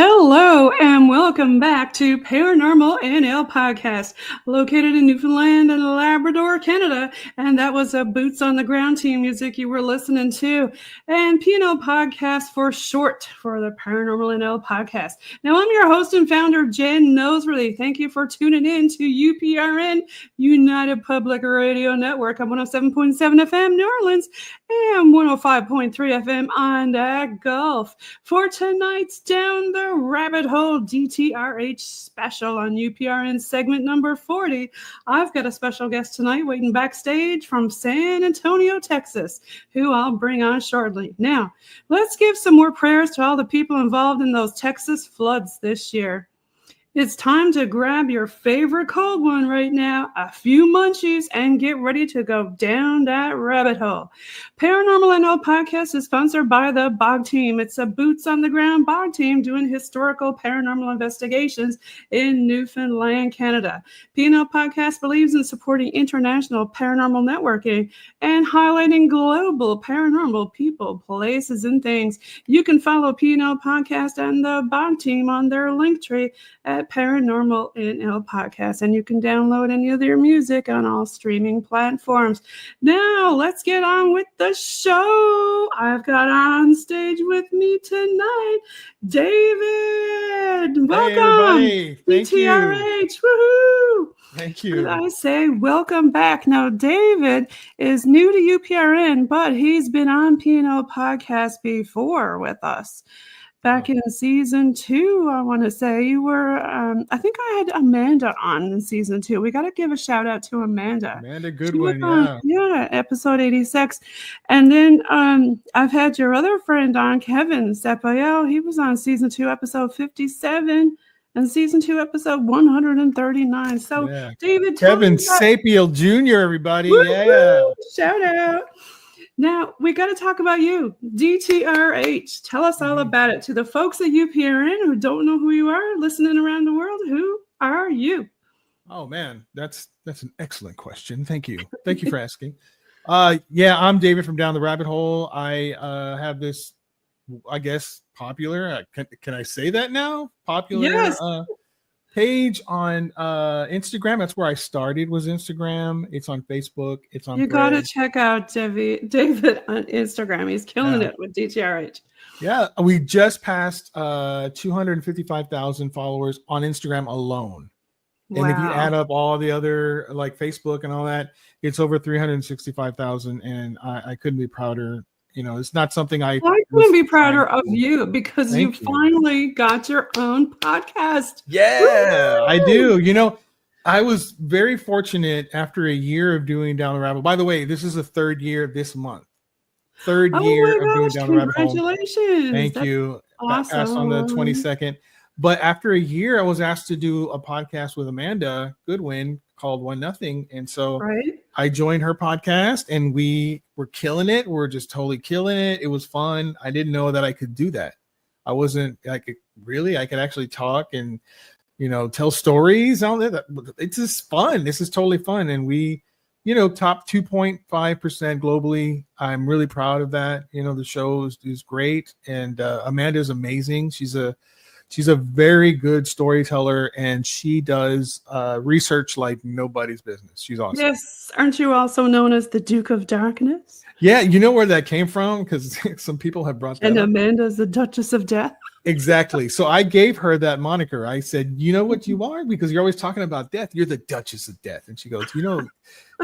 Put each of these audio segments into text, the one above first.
Hello and welcome back to Paranormal NL Podcast, located in Newfoundland and Labrador, Canada. And that was a Boots on the Ground team music you were listening to. And PNL Podcast for short for the Paranormal NL Podcast. Now, I'm your host and founder, Jen Nosworthy. Thank you for tuning in to UPRN, United Public Radio Network. I'm 107.7 FM New Orleans and 105.3 FM on the Gulf. For tonight's Down the Rabbit Hole DTRH special on UPRN segment number 40, I've got a special guest tonight waiting backstage from San Antonio, Texas, who I'll bring on shortly. Now, let's give some more prayers to all the people involved in those Texas floods this year. It's time to grab your favorite cold one right now, a few munchies, and get ready to go down that rabbit hole. Paranormal NL Podcast is sponsored by the BOG team. It's a boots-on-the-ground BOG team doing historical paranormal investigations in Newfoundland, Canada. PNL Podcast believes in supporting international paranormal networking and highlighting global paranormal people, places, and things. You can follow PNL Podcast and the BOG team on their link tree at Paranormal NL Podcast, and you can download any of their music on all streaming platforms. Now, let's get on with the show. I've got on stage with me tonight, Dayvid. Welcome. Hey, thank DTRH. you. Woohoo! Thank you. I say welcome back. Now, Dayvid is new to UPRN, but he's been on PNL Podcast before with us. Back in season 2, I want to say you were, I think I had Amanda on in season 2. We got to give a shout out to Amanda. Amanda Goodwin, yeah, episode 86. And then I've had your other friend on, Kevin Sepayo. He was on season 2, episode 57. And season 2, episode 139. So, yeah. Dayvid, Kevin Sapiel Jr., everybody. Woo-hoo! Yeah. Shout out. Now, we got to talk about you, DTRH. Tell us all about it. To the folks at UPRN who don't know who you are, listening around the world, who are you? Oh, man, that's an excellent question. Thank you. Thank you for asking. Yeah, I'm Dayvid from Down the Rabbit Hole. I have this, I guess, popular, can I say that now? Popular Yes. Page on Instagram. That's where I started, was Instagram. It's on Facebook. It's on You got to check out Dayvid on Instagram. He's killing it with DTRH. Yeah, we just passed 255,000 followers on Instagram alone. Wow. And if you add up all the other, like Facebook and all that, it's over 365,000. And I couldn't be prouder. You know, it's not something I couldn't be prouder of you because you finally got your own podcast. Yeah, I do. You know, I was very fortunate after a year of doing Down the Rabbit Hole. By the way, this is the third year this month. Third year of doing Down the Rabbit Hole. Congratulations. Thank you. Awesome. Passed on the 22nd. But after a year, I was asked to do a podcast with Amanda Goodwin called One Nothing. And so I joined her podcast and we were killing it. We're just totally killing it. It was fun. I didn't know that I could do that. I could actually talk and, you know, tell stories. It's just fun. This is totally fun. And we, you know, top 2.5% globally. I'm really proud of that. You know, the show is great. And Amanda is amazing. She's a very good storyteller, and she does research like nobody's business. She's awesome. Yes. Aren't you also known as the Duke of Darkness? Yeah. You know where that came from? Because some people have brought that up. And Amanda's the Duchess of Death. Exactly. So I gave her that moniker. I said, you know what you are? Because you're always talking about death. You're the Duchess of Death. And she goes, you know,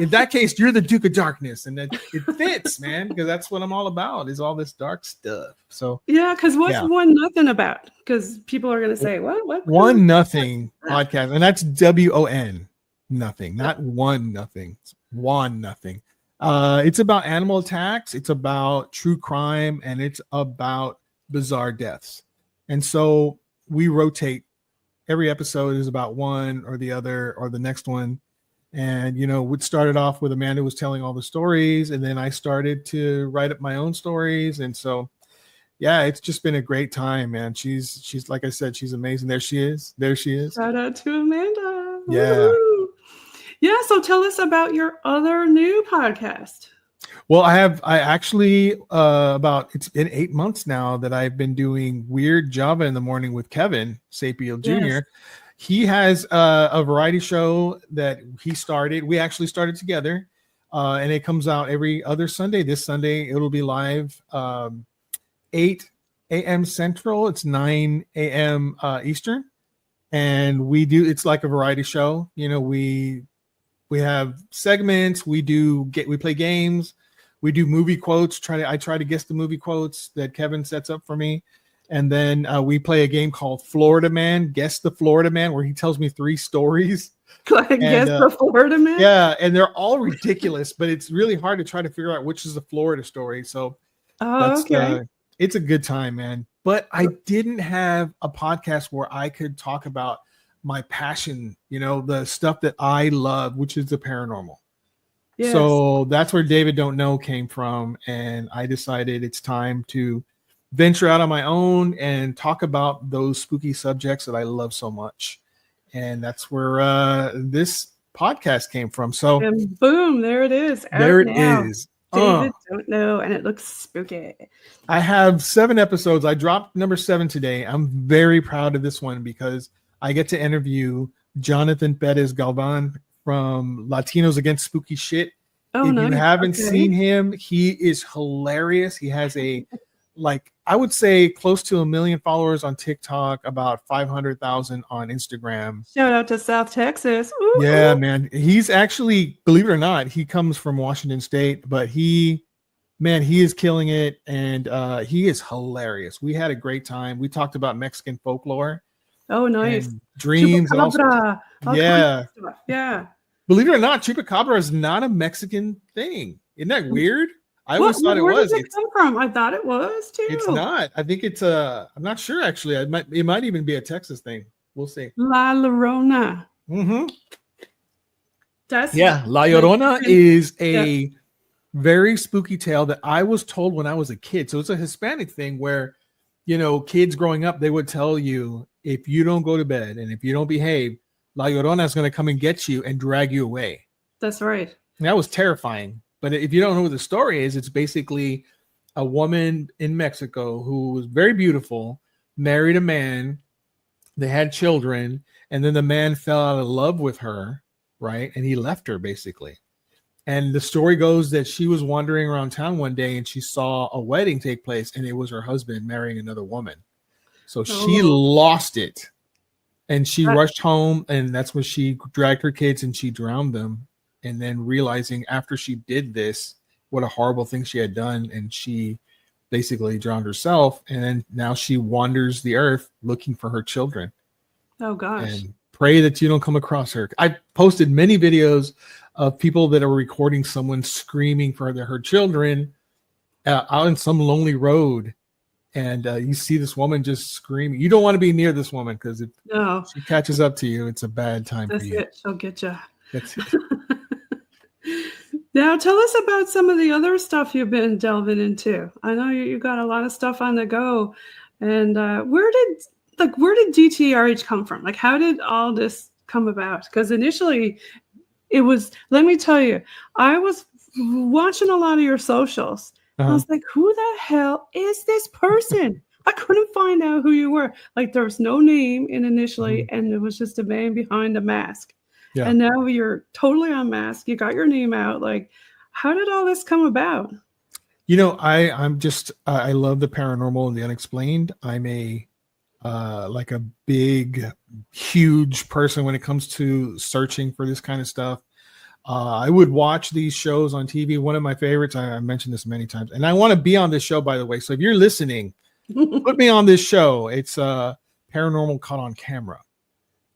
in that case, you're the Duke of Darkness. And that it fits, man, because that's what I'm all about, is all this dark stuff. So yeah, because what's One Nothing about? Because people are going to say, what? One Nothing podcast. And that's WON Nothing, not One Nothing. It's One Nothing. It's about animal attacks. It's about true crime. And it's about bizarre deaths. And so we rotate. Every episode is about one or the other or the next one. And, you know, we started off with Amanda was telling all the stories. And then I started to write up my own stories. And so, yeah, it's just been a great time, man. She's like I said, she's amazing. There she is. Shout out to Amanda. Yeah. Woo-hoo. Yeah. So tell us about your other new podcast. Well, I actually, it's been 8 months now that I've been doing Weird Java in the Morning with Kevin Sapio Jr. Yes. He has a variety show that he started. We actually started together, and it comes out every other Sunday. This Sunday, it'll be live 8 a.m. Central. It's 9 a.m. Eastern. And it's like a variety show. You know, we have segments. We play games. We do movie quotes. I try to guess the movie quotes that Kevin sets up for me. And then we play a game called Florida Man, Guess the Florida Man, where he tells me 3 stories. Guess the Florida Man? Yeah, and they're all ridiculous, but it's really hard to try to figure out which is the Florida story. So it's a good time, man. But I didn't have a podcast where I could talk about my passion, you know, the stuff that I love, which is the paranormal. Yes. So that's where Dayvid Don't Know came from. And I decided it's time to venture out on my own and talk about those spooky subjects that I love so much. And that's where this podcast came from. So and boom, there it is. There it is. Dayvid Don't Know, and it looks spooky. I have 7 episodes. I dropped number 7 today. I'm very proud of this one because I get to interview Jonathan Perez Galvan from Latinos Against Spooky Shit. If you haven't seen him, he is hilarious. He has I would say close to 1 million followers on TikTok, about 500,000 on Instagram. Shout out to South Texas. Ooh. Yeah, man. He's actually, believe it or not, he comes from Washington State, but he is killing it. And he is hilarious. We had a great time. We talked about Mexican folklore. Oh, nice. And dreams. And also, yeah. Yeah. Believe it or not, Chupacabra is not a Mexican thing. Isn't that weird? I always thought it was. Where did it come from? I thought it was too. It's not. I think it's I'm not sure actually. It might even be a Texas thing. We'll see. La Llorona. Mm-hmm. La Llorona is a very spooky tale that I was told when I was a kid. So it's a Hispanic thing where, you know, kids growing up, they would tell you, if you don't go to bed and if you don't behave, La Llorona is going to come and get you and drag you away. That's right. And that was terrifying. But if you don't know what the story is, it's basically a woman in Mexico who was very beautiful, married a man, they had children, and then the man fell out of love with her, right? And he left her basically. And the story goes that she was wandering around town one day and she saw a wedding take place and it was her husband marrying another woman. So she lost it and she rushed home, and that's when she dragged her kids and she drowned them. And then realizing after she did this, what a horrible thing she had done. And she basically drowned herself. And then now she wanders the earth looking for her children. Oh, gosh. And pray that you don't come across her. I posted many videos of people that are recording someone screaming for her children out in some lonely road. And you see this woman just screaming. You don't want to be near this woman because if she catches up to you, it's a bad time for you. That's it. She'll get you. That's it. Now, tell us about some of the other stuff you've been delving into. I know you got a lot of stuff on the go. And where did DTRH come from? Like, how did all this come about? Because initially it was, let me tell you, I was watching a lot of your socials. I was like, who the hell is this person? I couldn't find out who you were. Like, there was no name initially, and it was just a man behind a mask. Yeah. And now you're totally unmasked. You got your name out. Like, how did all this come about? You know, I'm just, I love the paranormal and the unexplained. I'm like a big, huge person when it comes to searching for this kind of stuff. I would watch these shows on TV. One of my favorites, I mentioned this many times, and I want to be on this show, by the way. So if you're listening, put me on this show. It's Paranormal Caught on Camera.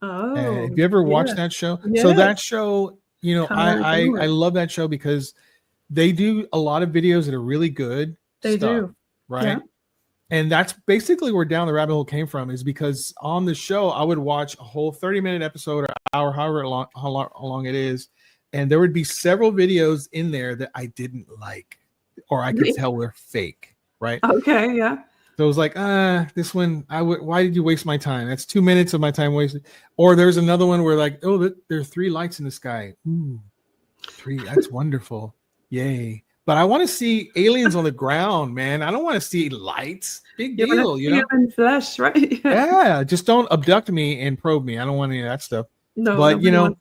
Oh, and have you ever watched that show? Yeah. So that show, you know, I love that show because they do a lot of videos that are really good. They do. Right. Yeah. And that's basically where Down the Rabbit Hole came from, is because on the show, I would watch a whole 30-minute episode or hour, however how long it is. And there would be several videos in there that I didn't like, or I could tell were fake. Right. Okay. Yeah. So it was like, this one, why did you waste my time? That's 2 minutes of my time wasted. Or there's another one where like, there are 3 lights in the sky. Ooh, 3. That's wonderful. Yay. but I want to see aliens on the ground, man. I don't want to see lights. Big deal, you know. In flesh, right? Yeah, just don't abduct me and probe me. I don't want any of that stuff. No, but you know,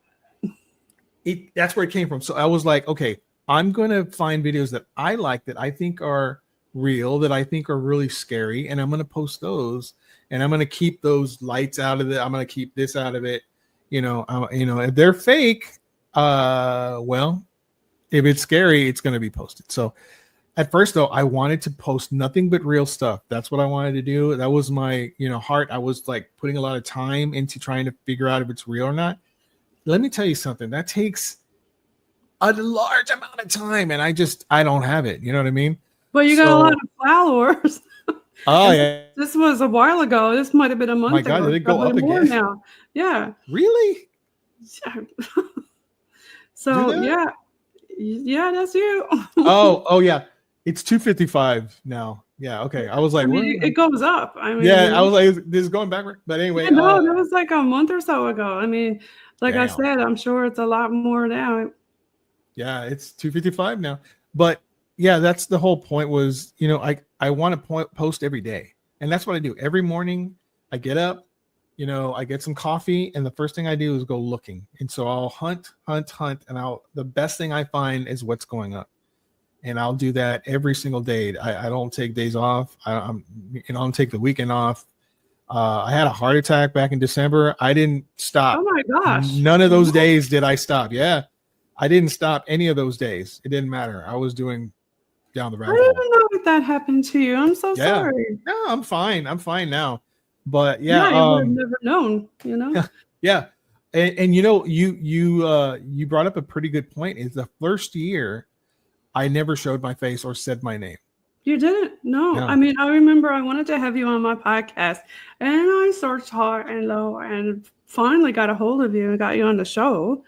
that's where it came from. So I was like, okay, I'm gonna find videos that I like, that I think are real, that I think are really scary, and I'm gonna post those, and I'm gonna keep those lights out of it. I'm gonna keep this out of it. You know, if they're fake, well, if it's scary, it's gonna be posted. So at first, though, I wanted to post nothing but real stuff. That's what I wanted to do. That was my, heart. I was like putting a lot of time into trying to figure out if it's real or not. Let me tell you something. That takes a large amount of time, and I don't have it. You know what I mean? Well, you got a lot of followers. Oh yeah. This was a while ago. This might have been a month ago. My God, did it go up again now? Yeah. Really? Yeah. So yeah, that's you. oh yeah. It's 255 now. Yeah. Okay. I was like, it goes up. I mean, yeah. I was like, this is going backward. But anyway, yeah, no, that was like a month or so ago. I mean, like damn. I said, I'm sure it's a lot more now. Yeah, it's 255 now. But yeah, that's the whole point. Was I want to post every day, and that's what I do every morning. I get up, I get some coffee, and the first thing I do is go looking. And so I'll hunt, and the best thing I find is what's going up. And I'll do that every single day. I don't take days off. I don't take the weekend off. I had a heart attack back in December. I didn't stop. Oh my gosh. None of those days did I stop. Yeah. I didn't stop any of those days. It didn't matter. I was doing down the rabbit hole. I didn't know that happened to you. I'm so sorry. No, I'm fine. I'm fine now. But yeah, you would have never known, Yeah. And you brought up a pretty good point. Is the first year I never showed my face or said my name. You didn't? No. I mean, I remember I wanted to have you on my podcast, and I searched hard and low and finally got a hold of you and got you on the show.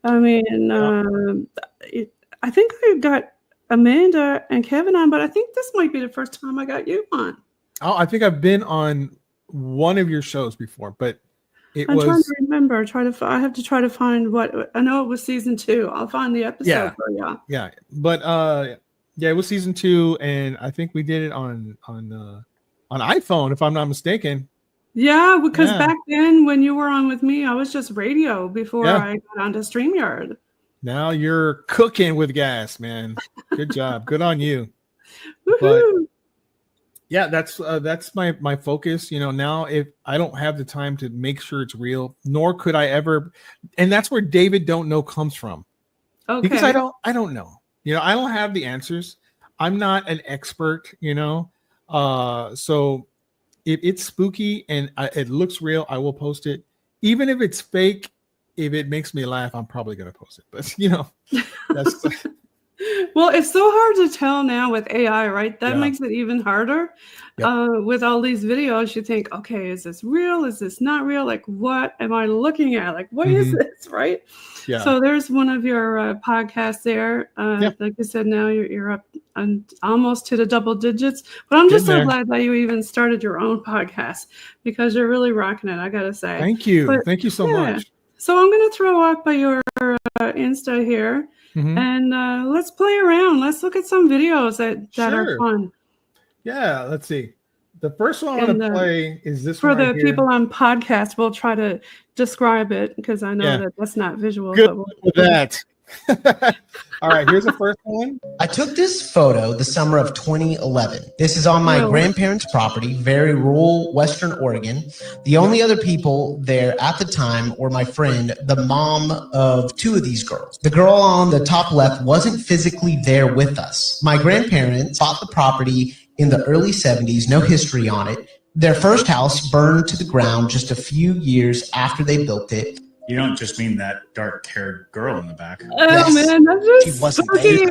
I mean, I think I got Amanda and Kevin on, but I think this might be the first time I got you on. Oh, I think I've been on one of your shows before, but I'm trying to remember. I have to try to find what. I know it was season 2. I'll find the episode for you. Yeah, but it was season 2, and I think we did it on iPhone, if I'm not mistaken. Yeah, because back then when you were on with me, I was just radio before I got onto StreamYard. Now you're cooking with gas, man. Good job. Good on you. But yeah, that's my focus. Now if I don't have the time to make sure it's real, nor could I ever, and that's where Dayvid don't know comes from. Okay. Because I don't know. I don't have the answers. I'm not an expert, so if it's spooky and it looks real, I will post it. Even if it's fake, if it makes me laugh, I'm probably going to post it. But, that's... Well, it's so hard to tell now with AI, right? That makes it even harder. Yep. With all these videos, you think, okay, is this real? Is this not real? Like, what am I looking at? Like, what is this, right? Yeah. So there's one of your podcasts there. Like I said, now you're up and almost to the double digits. But I'm just so glad that you even started your own podcast, because you're really rocking it, I got to say. Thank you. Thank you so much. So I'm going to throw up your Insta here. And let's play around. Let's look at some videos that are fun. Yeah, let's see. The first one I want to play is this for one the people on podcast. We'll try to describe it because I know that's not visual. Good with that. All right, here's the first one. I took this photo the summer of 2011. This is on my grandparents' property, very rural Western Oregon. The only other people there at the time were my friend, the mom of 2 of these girls. The girl on the top left wasn't physically there with us. My grandparents bought the property in the early 70s, no history on it. Their first house burned to the ground just a few years after they built it. You don't just mean that dark-haired girl in the back. Oh, man, that's just spooky.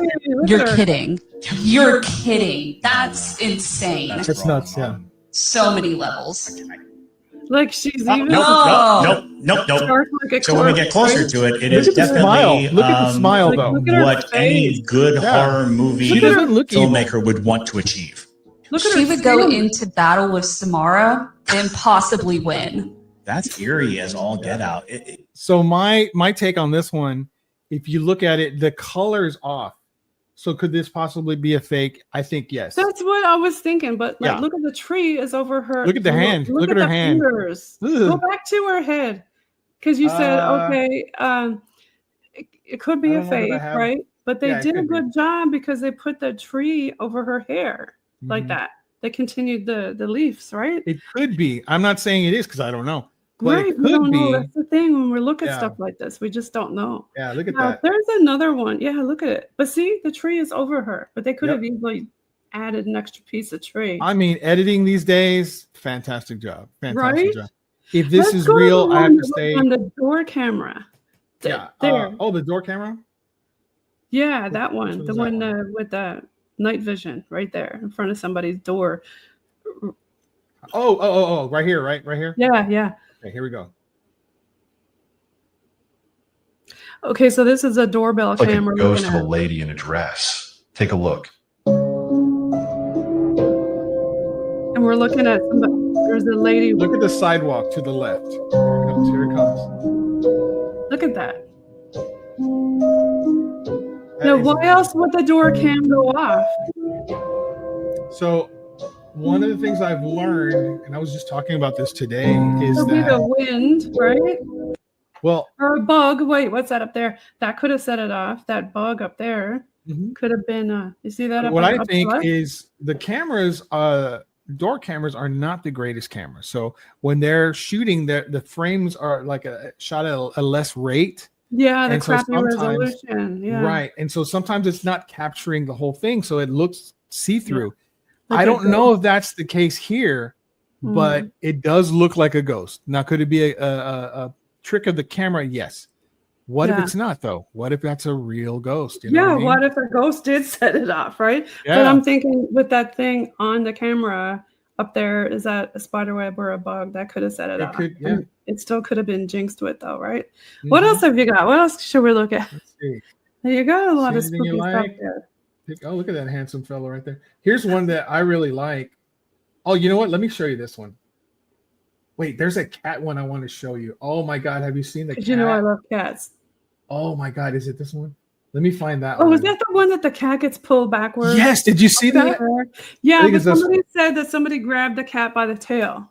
You're kidding. You're kidding. That's insane. That's nuts, yeah. So many levels. Like she's even... Nope. So when we get closer to it, it is definitely look at the smile, though. What any good horror movie filmmaker would want to achieve. She would go into battle with Samara and possibly win. That's eerie as all get out. So my take on this one, if you look at it, the color's off. So could this possibly be a fake? I think yes. That's what I was thinking. But like, look at the tree is over her. Look at the hand. Look at her hand. Fingers. Go back to her head, because you said okay. It could be a fake, right? But they did a good job because they put the tree over her hair like that. They continued the leaves, right? It could be. I'm not saying it is because I don't know. But right, it could be. That's the thing when we look at stuff like this, we just don't know. Yeah, look at that. There's another one. Yeah, look at it. But see, the tree is over her. But they could have easily added an extra piece of tree. I mean, editing these days, fantastic job. Fantastic job. If this Let's is real, I have to say on the door camera. There. The door camera? Yeah, that one. The one with the night vision right there in front of somebody's door. Oh, right here, right here. Yeah. Okay, here we go. Okay, so this is a doorbell camera. Like a ghost of a lady in a dress. Take a look. And we're looking at somebody. There's a lady. Look at the sidewalk to the left. Here it comes. Look at that. Now, why else would the door cam go off? So, one of the things I've learned, and I was just talking about this today, is that the wind, right? Well, or a bug. Wait, what's that up there? That could have set it off. That bug up there could have been. You see that? What I think is the cameras, door cameras, are not the greatest cameras. So when they're shooting, the frames are like shot at a less rate. Yeah, the crappy resolution. Yeah, right. And so sometimes it's not capturing the whole thing, so it looks see-through. I don't know if that's the case here, but it does look like a ghost. Now, could it be a trick of the camera? Yes. What if it's not, though? What if that's a real ghost? You know what if a ghost did set it off, right? Yeah. But I'm thinking with that thing on the camera up there, is that a spider web or a bug that could have set it off? It still could have been jinxed with, though, right? What else have you got? What else should we look at? Let's see. You got a lot of spooky stuff there. Oh, look at that handsome fellow right there. Here's one that I really like. Oh, you know what? Let me show you this one. Wait, there's a cat one I want to show you. Oh my God, have you seen the cat? You know I love cats. Oh my God, is it this one? Let me find that one. Oh, is that the one that the cat gets pulled backwards? Yes, did you see that? Yeah, but somebody said that somebody grabbed the cat by the tail.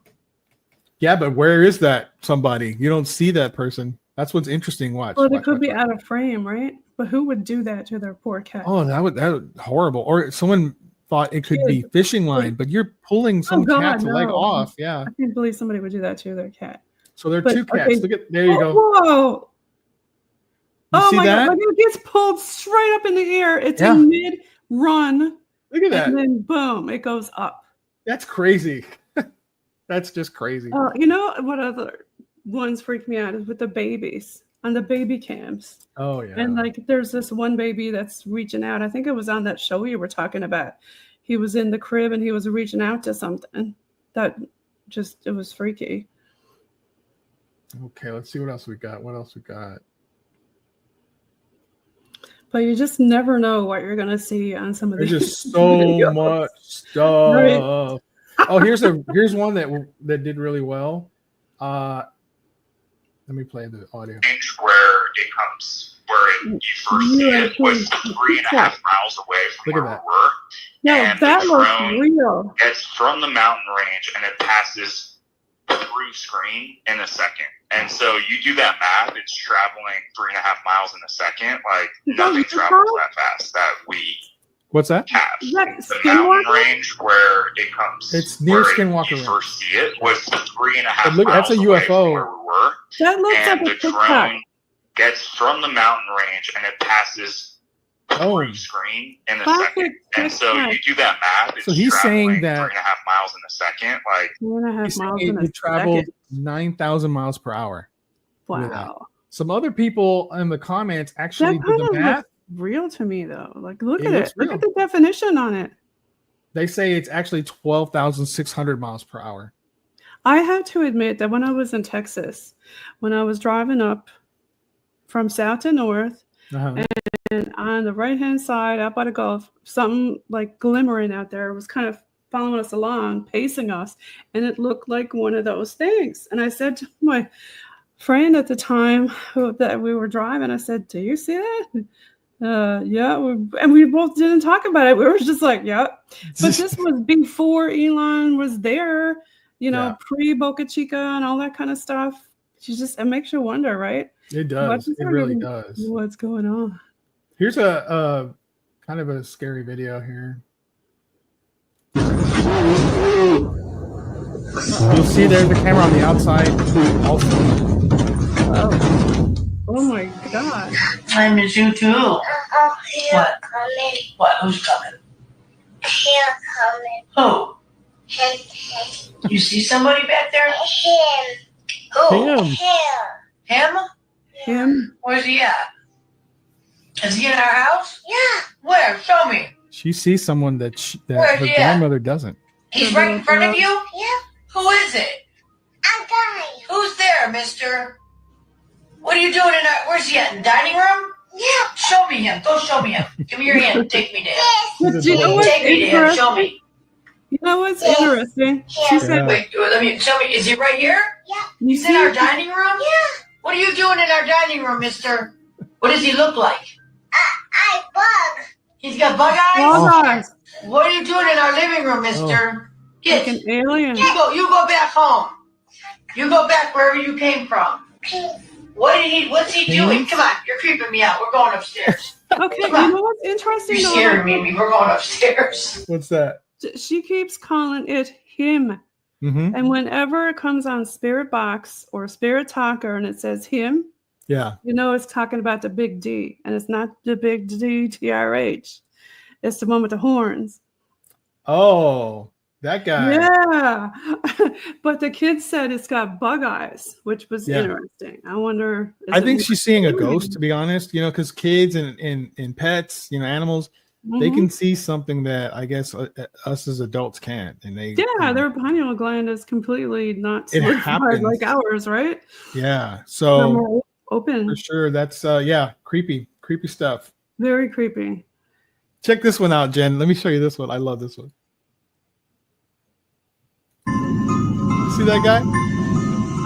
Yeah, but where is that somebody? You don't see that person. That's what's interesting. Watch. Well, they could be out of frame, right? But who would do that to their poor cat? Oh, that would horrible. Or someone thought it could be fishing line, but you're pulling some cat's leg off. Yeah. I can't believe somebody would do that to their cat. So there are two cats. Okay. Look at there you go. Whoa. Oh my God. Like it gets pulled straight up in the air. It's in mid-run. Look at that. And then boom, it goes up. That's crazy. That's just crazy. You know what other ones freak me out is with the babies on the baby cams. Oh yeah. And like there's this one baby that's reaching out. I think it was on that show you were talking about. He was in the crib and he was reaching out to something. That just, it was freaky. Okay, let's see what else we got. What else we got? But you just never know what you're gonna see on some of these. There's just so much stuff. Right. Oh, here's one that did really well. Let me play the audio. Where it comes, where you first see it was 3.5 miles away from where we were. No, that looks real. It's from the mountain range and it passes through screen in a second. And so you do that math, it's traveling 3.5 miles in a second. Like nothing travels that fast that we What's that? have. The mountain range where it comes. It's near Skinwalker Range. You first see it was 3.5 miles that's a UFO. away from where we were. That looks and like a the TikTok. drone gets from the mountain range and it passes through screen in a second. And so you do that math. It's so he's saying that 3.5 miles in a second. Like 3.5 miles in a it traveled second. 9,000 miles per hour. Wow. Some other people in the comments actually did the math. Real to me though. Like look at it. Look at the definition on it. They say it's actually 12,600 miles per hour. I have to admit that when I was in Texas, when I was driving up from south to north, and on the right-hand side, out by the Gulf, something like glimmering out there was kind of following us along, pacing us, and it looked like one of those things. And I said to my friend at the time that we were driving, I said, "Do you see that?" Yeah, and we both didn't talk about it. We were just like, yeah. But this was before Elon was there, pre Boca Chica and all that kind of stuff. It makes you wonder, right? It does. It really does. What's going on? Here's a kind of a scary video here. You'll see there's the camera on the outside also. Oh my God. I miss you too. What? What? Who's coming? Who? You see somebody back there? Who? Him? Him? Where's he at? Is he in our house? Yeah. Where? Show me. She sees someone that her grandmother doesn't. He's right in front of you? Yeah. Who is it? A guy. Who's there, mister? What are you doing in our... Where's he at? In the dining room? Yeah. Show me him. Go show me him. Give me your hand. Take me there. Take me to him. Show me. You know what's interesting? She said, wait, let me... Show me. Is he right here? Yeah. He's in our dining room? Yeah. What are you doing in our dining room, mister? What does he look like? Bug. He's got bug eyes? Bug eyes. What are you doing in our living room, mister? Like an alien. You go back home. You go back wherever you came from. What's he doing? Come on, you're creeping me out. We're going upstairs. Okay, you know what's interesting? You're scaring me. We're going upstairs. What's that? She keeps calling it him. Mm-hmm. And whenever it comes on Spirit Box or Spirit Talker and it says him, it's talking about the big D. And it's not the big DTRH. It's the one with the horns. Oh, that guy. Yeah. But the kid said it's got bug eyes, which was interesting. I wonder. I think she's seeing a ghost, to be honest, because kids and pets, animals, they can see something that I guess us as adults can't. And their pineal gland is completely not solidified like ours, right? Yeah. So open. For sure. That's creepy stuff. Very creepy. Check this one out, Jen. Let me show you this one. I love this one. See that guy?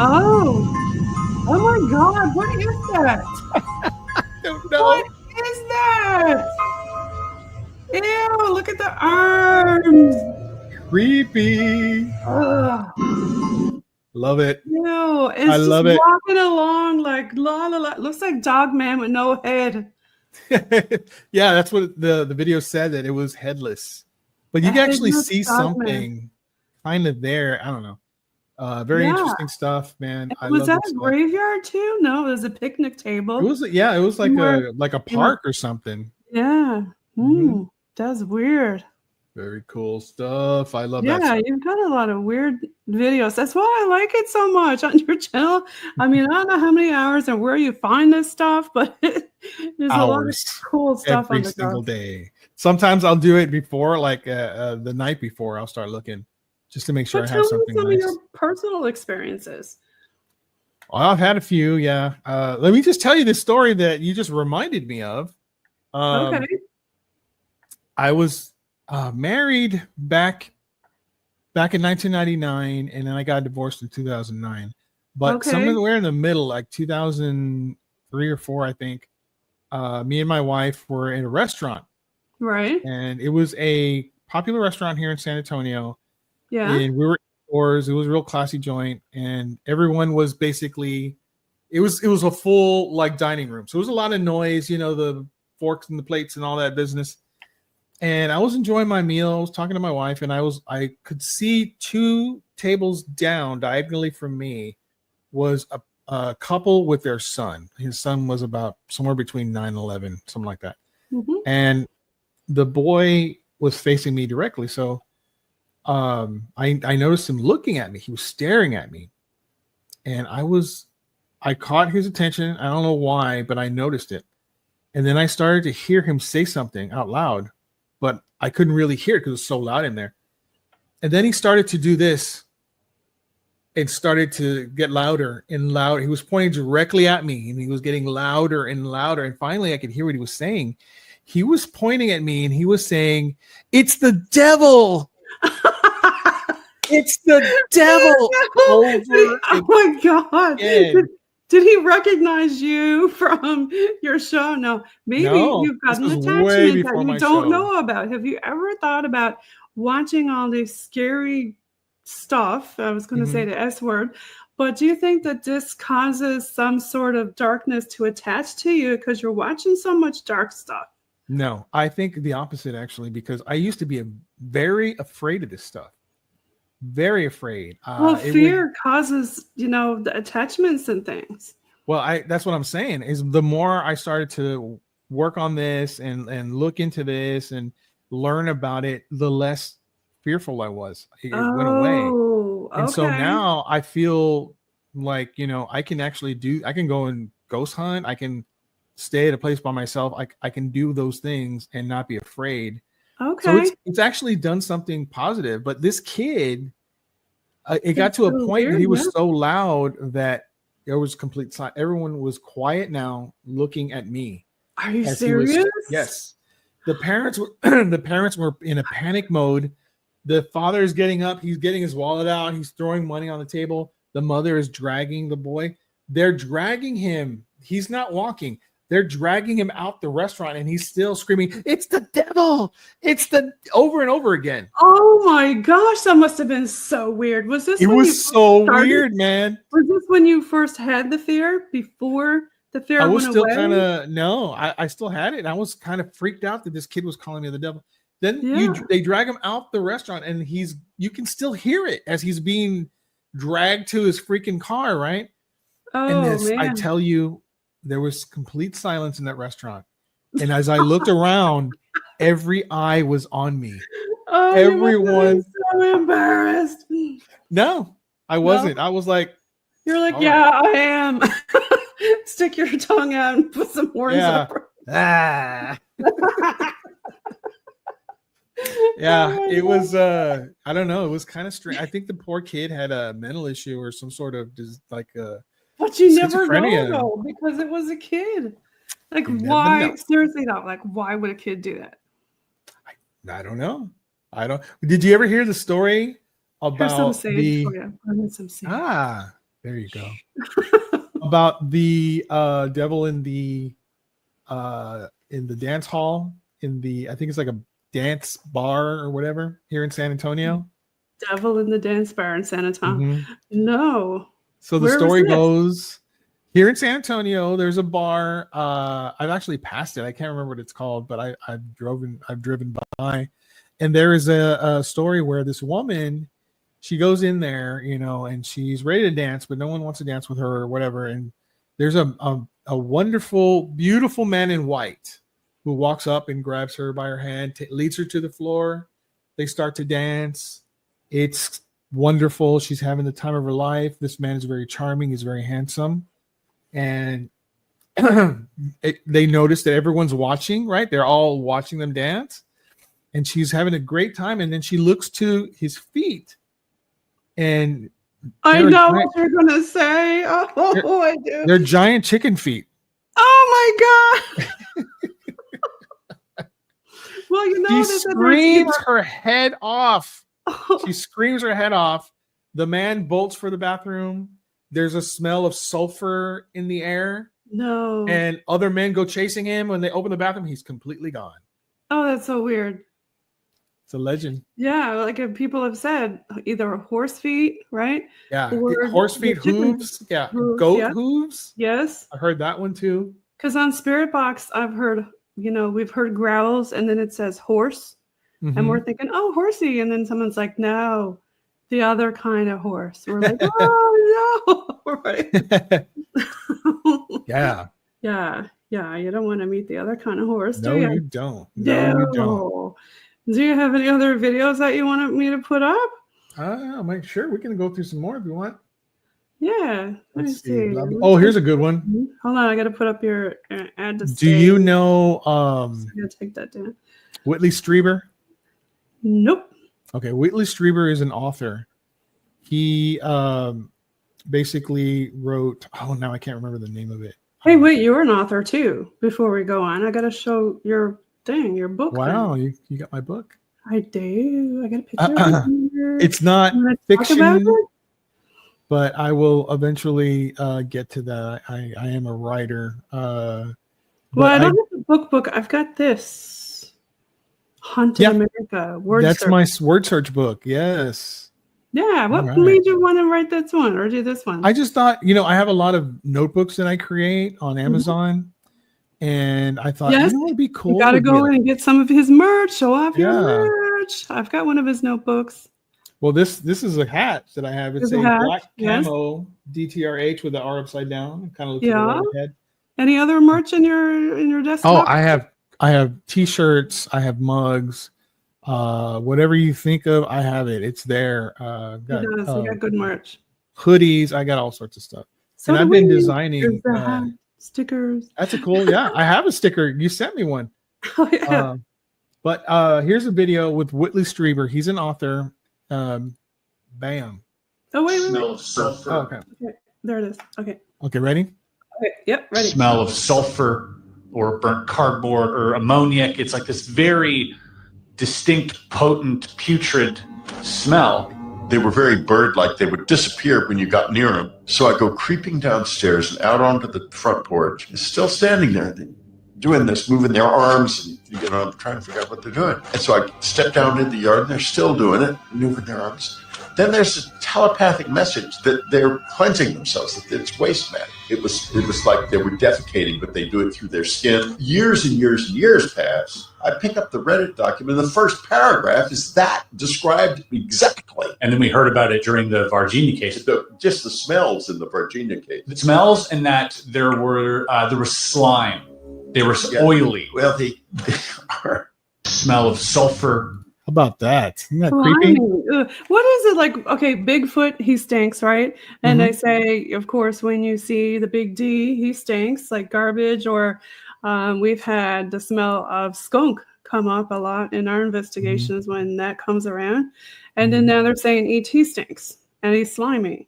Oh my God! What is that? I don't know. What is that? Ew! Look at the arms. Creepy. Love it. Ew! It's just walking along like la la la. Looks like Dog Man with no head. Yeah, that's what the video said, that it was headless, but you can actually see something kind of there. I don't know. Very interesting stuff, man. Was that a graveyard too? No, it was a picnic table. It was like a park or something. Yeah. That's weird. Very cool stuff. I love that. Yeah, you've got a lot of weird videos. That's why I like it so much on your channel. I mean, I don't know how many hours and where you find this stuff, but there's a lot of cool stuff every single day. Sometimes I'll do it before, like the night before. I'll start looking just to make sure I have something nice. Tell me some of your personal experiences. Well, I've had a few. Yeah. Let me just tell you this story that you just reminded me of. Okay. I was married back in 1999, and then I got divorced in 2009. But somewhere in the middle, like 2003 or 4, I think, me and my wife were in a restaurant. Right. And it was a popular restaurant here in San Antonio. Yeah. And we were indoors. It was a real classy joint, and everyone was basically, it was a full like dining room. So it was a lot of noise, the forks and the plates and all that business. And I was enjoying my meal. I was talking to my wife, and I could see 2 tables down diagonally from me was a couple with their son. His son was about somewhere between 9 and 11, something like that. Mm-hmm. And the boy was facing me directly. So I noticed him looking at me. He was staring at me. And I caught his attention. I don't know why, but I noticed it. And then I started to hear him say something out loud, but I couldn't really hear it because it was so loud in there. And then he started to do this. It started to get louder and louder. He was pointing directly at me, and he was getting louder and louder. And finally, I could hear what he was saying. He was pointing at me, and he was saying, "It's the devil." It's the devil. Oh my God. Again. Did he recognize you from your show? No, maybe you've got an attachment that you don't know about. Have you ever thought about watching all this scary stuff? I was going to say the S word, but do you think that this causes some sort of darkness to attach to you because you're watching so much dark stuff? No, I think the opposite, actually, because I used to be very afraid of this stuff. Very afraid. Well, fear causes, the attachments and things. Well, that's what I'm saying is the more I started to work on this and look into this and learn about it, the less fearful I was. It went away. And so now I feel like, I can go and ghost hunt. I can stay at a place by myself. I can do those things and not be afraid. Okay. So it's actually done something positive. But this kid, it got to a point that he was so loud that there was complete silence. Everyone was quiet now, looking at me. Are you serious? Yes. The parents were in a panic mode. The father is getting up. He's getting his wallet out. He's throwing money on the table. The mother is dragging the boy. They're dragging him. He's not walking. They're dragging him out the restaurant, and he's still screaming, "It's the devil! It's the," over and over again. Oh my gosh, that must have been so weird. Was this? It was so weird, man. Was this when you first had the fear? Before the fear went away? I was still kind of I still had it. And I was kind of freaked out that this kid was calling me the devil. Then they drag him out the restaurant, and you can still hear it as he's being dragged to his freaking car, right? Oh, man. I tell you, there was complete silence in that restaurant. And as I looked around, every eye was on me. Oh, everyone so embarrassed. No, I wasn't. I was like, you're like, yeah, right. I am. Stick your tongue out and put some horns up. Yeah, it was I don't know, it was kind of strange. I think the poor kid had a mental issue or some sort of but you never know though, because it was a kid. Like, why? Seriously though, like, why would a kid do that? I don't know. Did you ever hear the story about there you go. About the devil in the dance hall I think it's like a dance bar or whatever here in San Antonio. Devil in the dance bar in San Antonio. No. So the story goes, here in San Antonio, there's a bar. I've actually passed it. I can't remember what it's called, but I've driven by, and there is a story where this woman, she goes in there, and she's ready to dance, but no one wants to dance with her or whatever. And there's a wonderful, beautiful man in white who walks up and grabs her by her hand, leads her to the floor. They start to dance. It's wonderful. She's having the time of her life. This man is very charming. He's very handsome. And they notice that everyone's watching, right? They're all watching them dance. And she's having a great time. And then she looks to his feet. And I know what you're going to say. Oh, I do. They're giant chicken feet. Oh, my God. Well, she screams her head off. She screams her head off. The man bolts for the bathroom. There's a smell of sulfur in the air. No. And other men go chasing him. When they open the bathroom, he's completely gone. Oh, that's so weird. It's a legend. Yeah, like people have said, either horse feet, right? Yeah, horse feet, hooves. Yeah, goat hooves. Yes. I heard that one too. Because on Spirit Box, I've heard, we've heard growls, and then it says horse. And we're thinking, oh, horsey. And then someone's like, no, the other kind of horse. We're like, oh, no. Right. Yeah. Yeah. Yeah. You don't want to meet the other kind of horse, do you? You don't. No, you don't. Do you have any other videos that you wanted me to put up? Sure. We can go through some more if you want. Yeah. Let's see. Oh, here's a good one. Hold on. I got to put up your ad to Do you know I got to take that down. Whitley Strieber? Nope. Okay, Whitley Strieber is an author. He basically wrote, now I can't remember the name of it. Hey, wait, you're an author too. Before we go on, I got to show your book. Wow, you got my book. I do. I got a picture. It's not fiction. but I will eventually get to that. I am a writer. Well, I don't have the book. I've got this Haunted America word that's search. my word search book. Yes. Yeah. What made you want to write this one or do this one? I just thought, I have a lot of notebooks that I create on Amazon. And I thought, it'd be cool. You got to go in and get some of his merch. Show off your merch. I've got one of his notebooks. Well, this is a hat that I have. It's a black camo DTRH with the R upside down. It kind of looks like a roller head. Any other merch in your desktop? Oh, I have T-shirts. I have mugs. Whatever you think of, I have it. It's there. You got good merch. Hoodies. I got all sorts of stuff. So and I've been designing stickers. That's a cool. Yeah, I have a sticker. You sent me one. Oh yeah. But here's a video with Whitley Strieber. He's an author. Bam. Oh wait. Smell of sulfur. Oh, okay. There it is. Okay. Okay, ready? Okay. Yep, ready. Smell of sulfur or burnt cardboard or ammoniac. It's like this very distinct, potent, putrid smell. They were very bird-like. They would disappear when you got near them. So I go creeping downstairs and out onto the front porch. It's still standing there, doing this, moving their arms, and I'm trying to figure out what they're doing. And so I step down in the yard, and they're still doing it, moving their arms. Then there's a telepathic message that they're cleansing themselves, that it's waste matter. It was like they were defecating, but they do it through their skin. Years and years and years pass. I pick up the Reddit document, and the first paragraph is that described exactly. And then we heard about it during the Varginha case. Just the smells in the Varginha case. The smells, and that there was slime. They were oily. Well, they are. Smell of sulfur. How about that? Isn't that creepy? What is it like? Okay, Bigfoot, he stinks, right? And they say, of course, when you see the big D, he stinks like garbage. Or we've had the smell of skunk come up a lot in our investigations when that comes around. And then now they're saying ET stinks and he's slimy.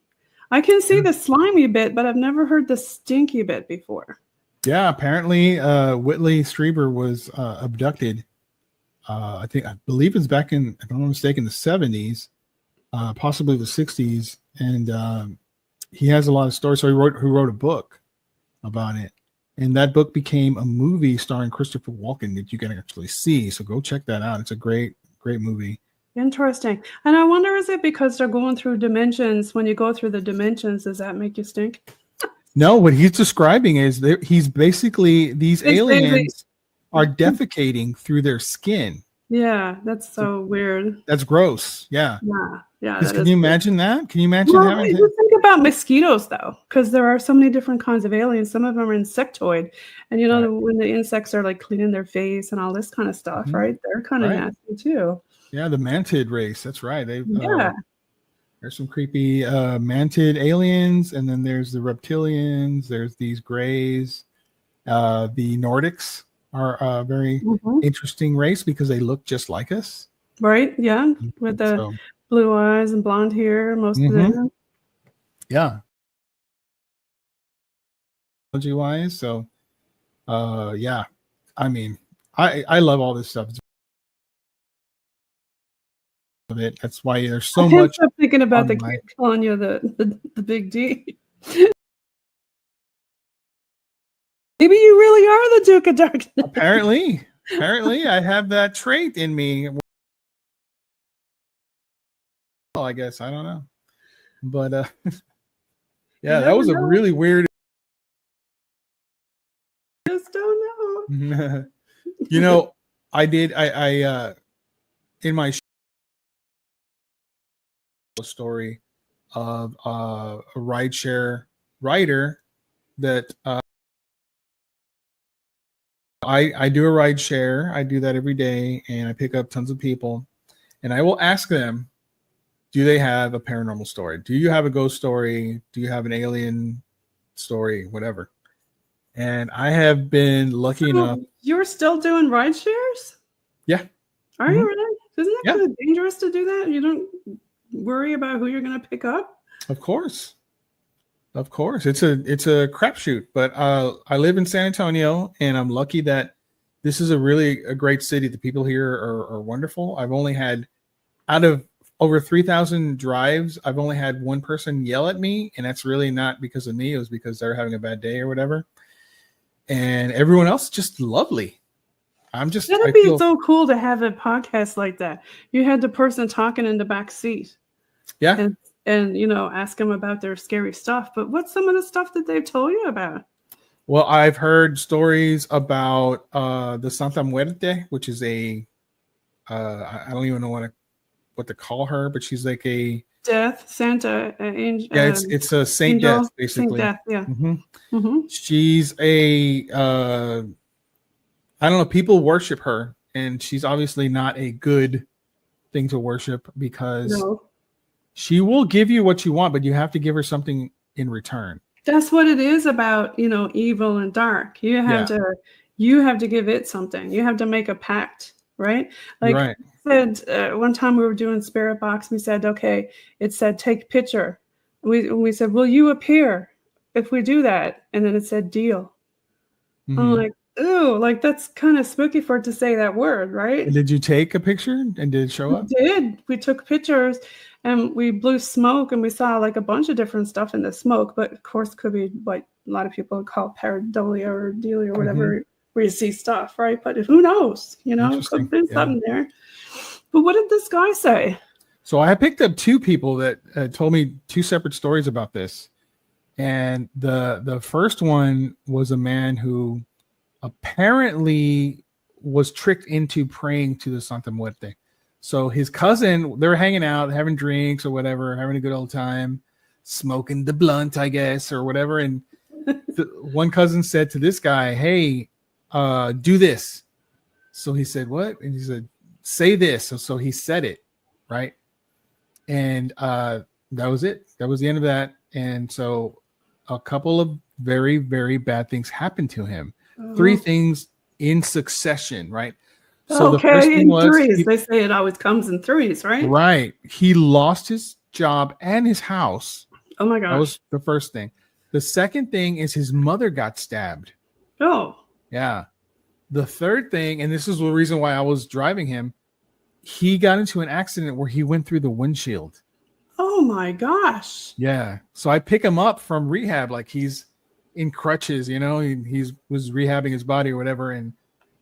I can see the slimy bit, but I've never heard the stinky bit before. Yeah, apparently Whitley Strieber was abducted. I believe it's back in, if I'm not mistaken, the 70s, possibly the 60s, and he has a lot of stories. So he wrote a book about it, and that book became a movie starring Christopher Walken that you can actually see. So go check that out. It's a great movie. Interesting. And I wonder, is it because they're going through dimensions? When you go through the dimensions, does that make you stink? No, what he's describing is he's basically these aliens are defecating through their skin. Yeah, that's so weird. That's gross. Yeah. Yeah. Can you imagine that? Can you imagine having you think about mosquitoes though, because there are so many different kinds of aliens. Some of them are insectoid, and when the insects are like cleaning their face and all this kind of stuff, right? They're kind of nasty too. Yeah, the mantid race. That's right. There's some creepy mantid aliens, and then there's the reptilians. There's these grays. The Nordics are a very interesting race because they look just like us. Right, yeah, with the blue eyes and blonde hair, most of them. Yeah. Technology-wise, so, yeah, I mean, I love all this stuff. Of it. That's why there's so much. I'm thinking about the kid calling you the big D. Maybe you really are the Duke of Darkness. Apparently, I have that trait in me. Well, I guess I don't know, but yeah, that was a really weird. Just don't know. I did. I in my story of a rideshare rider that I do a ride share. I do that every day, and I pick up tons of people, and I will ask them, do they have a paranormal story? Do you have a ghost story? Do you have an alien story? Whatever. And I have been lucky enough. You're still doing ride shares? Yeah. Are you really? Isn't that kind of dangerous to do that? You don't worry about who you're going to pick up? Of course. It's a crapshoot, but I live in San Antonio, and I'm lucky that this is a great city. The people here are wonderful. I've only had, out of over 3,000 drives, I've only had one person yell at me, and that's really not because of me. It was because they're having a bad day or whatever. And everyone else just lovely. That'd be so cool to have a podcast like that. You had the person talking in the back seat. Yeah. And ask them about their scary stuff. But what's some of the stuff that they've told you about? Well, I've heard stories about the Santa Muerte, which is I don't even know what to call her, but she's like a death Santa angel. Yeah, it's a Saint angel, Death, basically. Saint Death, yeah. Mm-hmm. Mm-hmm. She's I don't know, people worship her, and she's obviously not a good thing to worship because she will give you what you want, but you have to give her something in return. That's what it is about, evil and dark. You have to give it something. You have to make a pact, right? Like right. I said, one time we were doing Spirit Box, we said, okay, it said, take picture. We said, will you appear if we do that? And then it said, deal. Mm-hmm. I'm like, ooh, like that's kind of spooky for it to say that word, right? And did you take a picture and did it show up? We did. We took pictures and we blew smoke and we saw like a bunch of different stuff in the smoke, but of course could be what a lot of people call pareidolia or dealia or whatever, where you see stuff, right? But who knows? It could be something there. But what did this guy say? So I picked up two people that told me two separate stories about this. And the first one was a man who apparently was tricked into praying to the Santa Muerte. So his cousin, they were hanging out, having drinks or whatever, having a good old time, smoking the blunt, I guess, or whatever. And one cousin said to this guy, hey, do this. So he said, what? And he said, say this. So he said it, right? And that was it. That was the end of that. And so a couple of very, very bad things happened to him. Three things in succession, right? So the first thing was threes. They say it always comes in threes, right? Right. He lost his job and his house. Oh my gosh. That was the first thing. The second thing is his mother got stabbed. Oh. Yeah. The third thing, and this is the reason why I was driving him, he got into an accident where he went through the windshield. Oh my gosh. Yeah. So I pick him up from rehab, like he's in crutches, he was rehabbing his body or whatever. And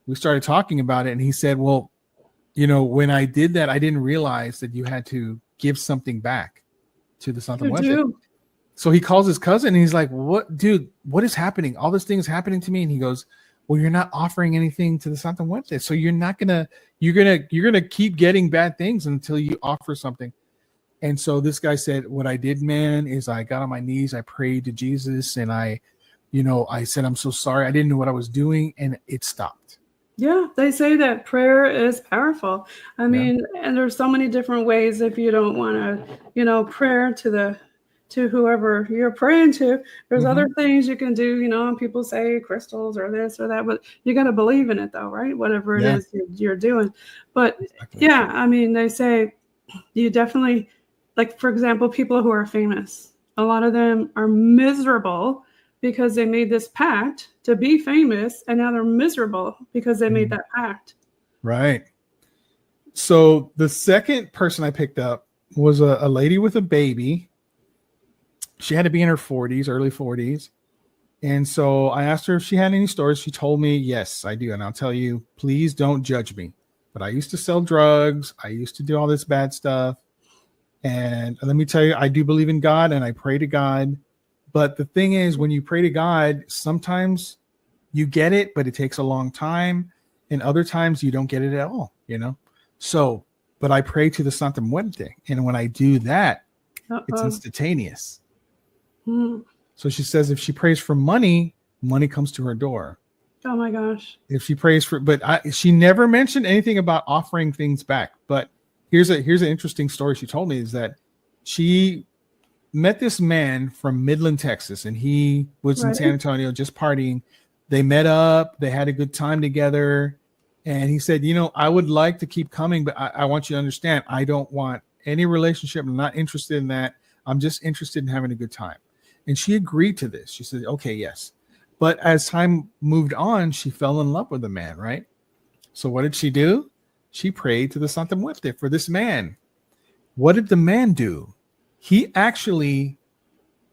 we started talking about it. And he said, well, when I did that, I didn't realize that you had to give something back to the Santa Muerte. So he calls his cousin and he's like, what, dude, what is happening? All this thing is happening to me. And he goes, well, you're not offering anything to the Santa Muerte. So you're going to keep getting bad things until you offer something. And so this guy said, what I did, man, is I got on my knees. I prayed to Jesus and I said, I'm so sorry. I didn't know what I was doing. And it stopped. Yeah, they say that prayer is powerful. I mean, and there's so many different ways if you don't want to, prayer to whoever you're praying to. There's other things you can do, and people say crystals or this or that, but you got to believe in it though, right? Whatever it is you're doing. But I mean, they say you definitely, like, for example, people who are famous, a lot of them are miserable because they made this pact to be famous, and now they're miserable because they made that pact. Right. So the second person I picked up was a lady with a baby. She had to be in her 40s, early 40s. And so I asked her if she had any stories. She told me, yes, I do. And I'll tell you, please don't judge me. But I used to sell drugs. I used to do all this bad stuff. And let me tell you, I do believe in God and I pray to God. But the thing is, when you pray to God, sometimes you get it, but it takes a long time. And other times you don't get it at all, So, but I pray to the Santa Muerte. And when I do that, it's instantaneous. So she says if she prays for money, money comes to her door. Oh my gosh. If she prays for, she never mentioned anything about offering things back. But here's an interesting story she told me is that she met this man from Midland, Texas, and he was in San Antonio just partying. They met up, they had a good time together. And he said, I would like to keep coming, but I want you to understand, I don't want any relationship. I'm not interested in that. I'm just interested in having a good time. And she agreed to this. She said, okay, yes. But as time moved on, she fell in love with the man, right? So what did she do? She prayed to the Santa Muerte for this man. What did the man do? He actually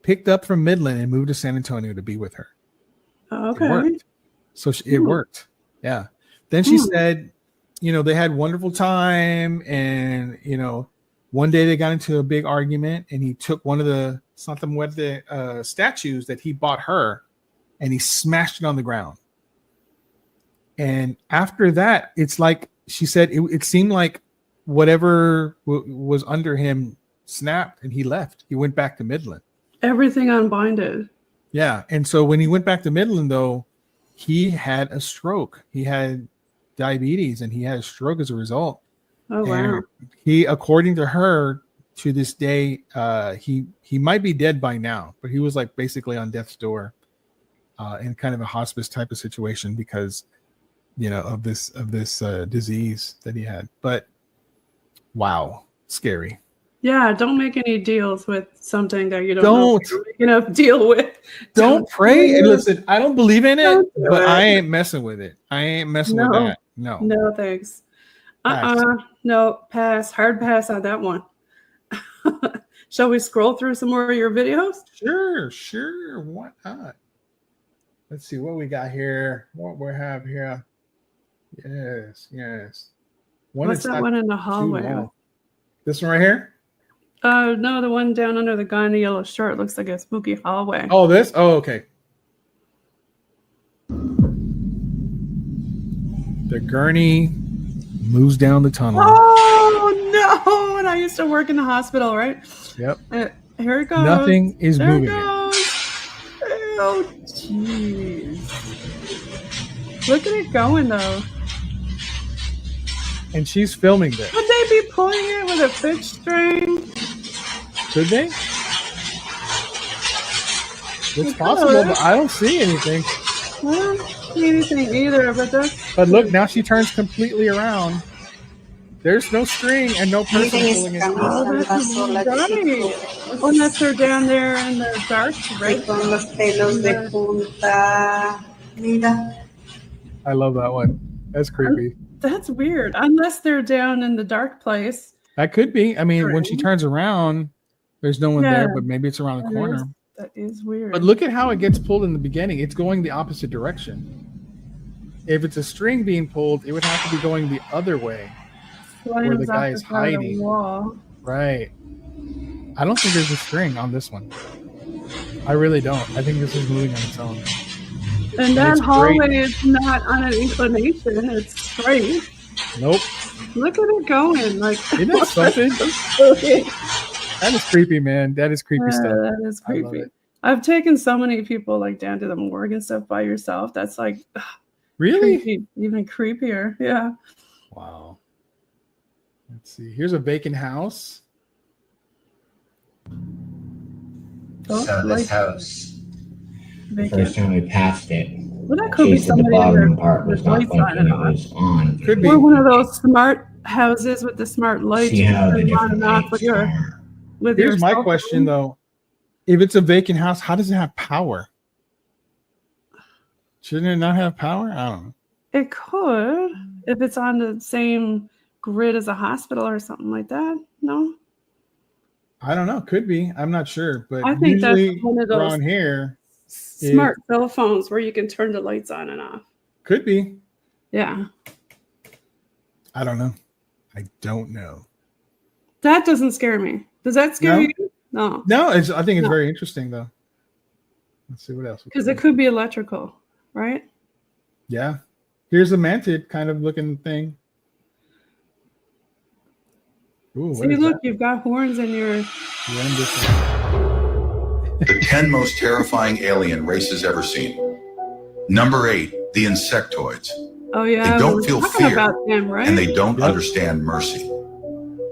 picked up from Midland and moved to San Antonio to be with her. Okay. It worked. So it worked. Yeah. Then she said, they had wonderful time. And, one day they got into a big argument and he took one of the statues that he bought her and he smashed it on the ground. And after that, it's like, she said, it seemed like whatever was under him snapped and he left. He went back to Midland. Everything unbinded. Yeah. And so when he went back to Midland, though, he had a stroke. He had diabetes and he had a stroke as a result. Oh, wow. And he, according to her, to this day, he might be dead by now, but he was like basically on death's door in kind of a hospice type of situation because, of this disease that he had. But wow, scary. Yeah, don't make any deals with something that you don't know deal with. Don't pray. And listen, I don't believe in it, but I ain't messing with it. I ain't messing with that. No, thanks. No, pass. Hard pass on that one. Shall we scroll through some more of your videos? Sure. Why not? Let's see what we got here. What we have here. Yes. What's that one in the hallway? This one right here? No, the one down under the guy in the yellow shirt looks like a spooky hallway. Oh, this? Oh, okay. The gurney moves down the tunnel. Oh, no. And I used to work in the hospital, right? Yep. Here it goes. Nothing is there moving. It goes. Oh, jeez. Look at it going, though. And she's filming this. Could they be pulling it with a fish string? Could they? It's possible, but I don't see anything. I don't see anything either, But look, now she turns completely around. There's no string and no person pulling it. Oh, that's right. Unless they're down there in the dark, right? I love that one. That's creepy. That's weird. Unless they're down in the dark place. That could be. I mean, when she turns around, there's no one there, but maybe it's around the corner. That is weird. But look at how it gets pulled in the beginning. It's going the opposite direction. If it's a string being pulled, it would have to be going the other way, where the guy is hiding. Right. I don't think there's a string on this one. I really don't. I think this is moving on its own. And that hallway is not on an inclination. It's straight. Nope. Look at it going. Like, isn't that something? That is creepy, man. That is creepy stuff. That is creepy. I've taken so many people like down to the morgue and stuff by yourself. That's like really creepy, even creepier. Yeah. Wow. Let's see. Here's a vacant house. So this house, the first time we passed it, well, that could be somebody the bottom in part was not blinking, it was on. Could be. Or one of those smart houses with the smart lights. See how the different Here's my question, though. If it's a vacant house, how does it have power? Shouldn't it not have power? I don't know. It could, if it's on the same grid as a hospital or something like that. No? I don't know. Could be. I'm not sure. But I think usually that's one of those around here, smart cell phones where you can turn the lights on and off. Could be. Yeah. I don't know. I don't know. That doesn't scare me. Does that scare you? No. No, I think it's very interesting, though. Let's see what else. Because it could be electrical, right? Yeah. Here's a mantid kind of looking thing. Ooh, see, look, you've got horns in your... The 10 most terrifying alien races ever seen. Number 8, the insectoids. Oh, yeah. They don't feel fear, about them, right? and they don't understand mercy.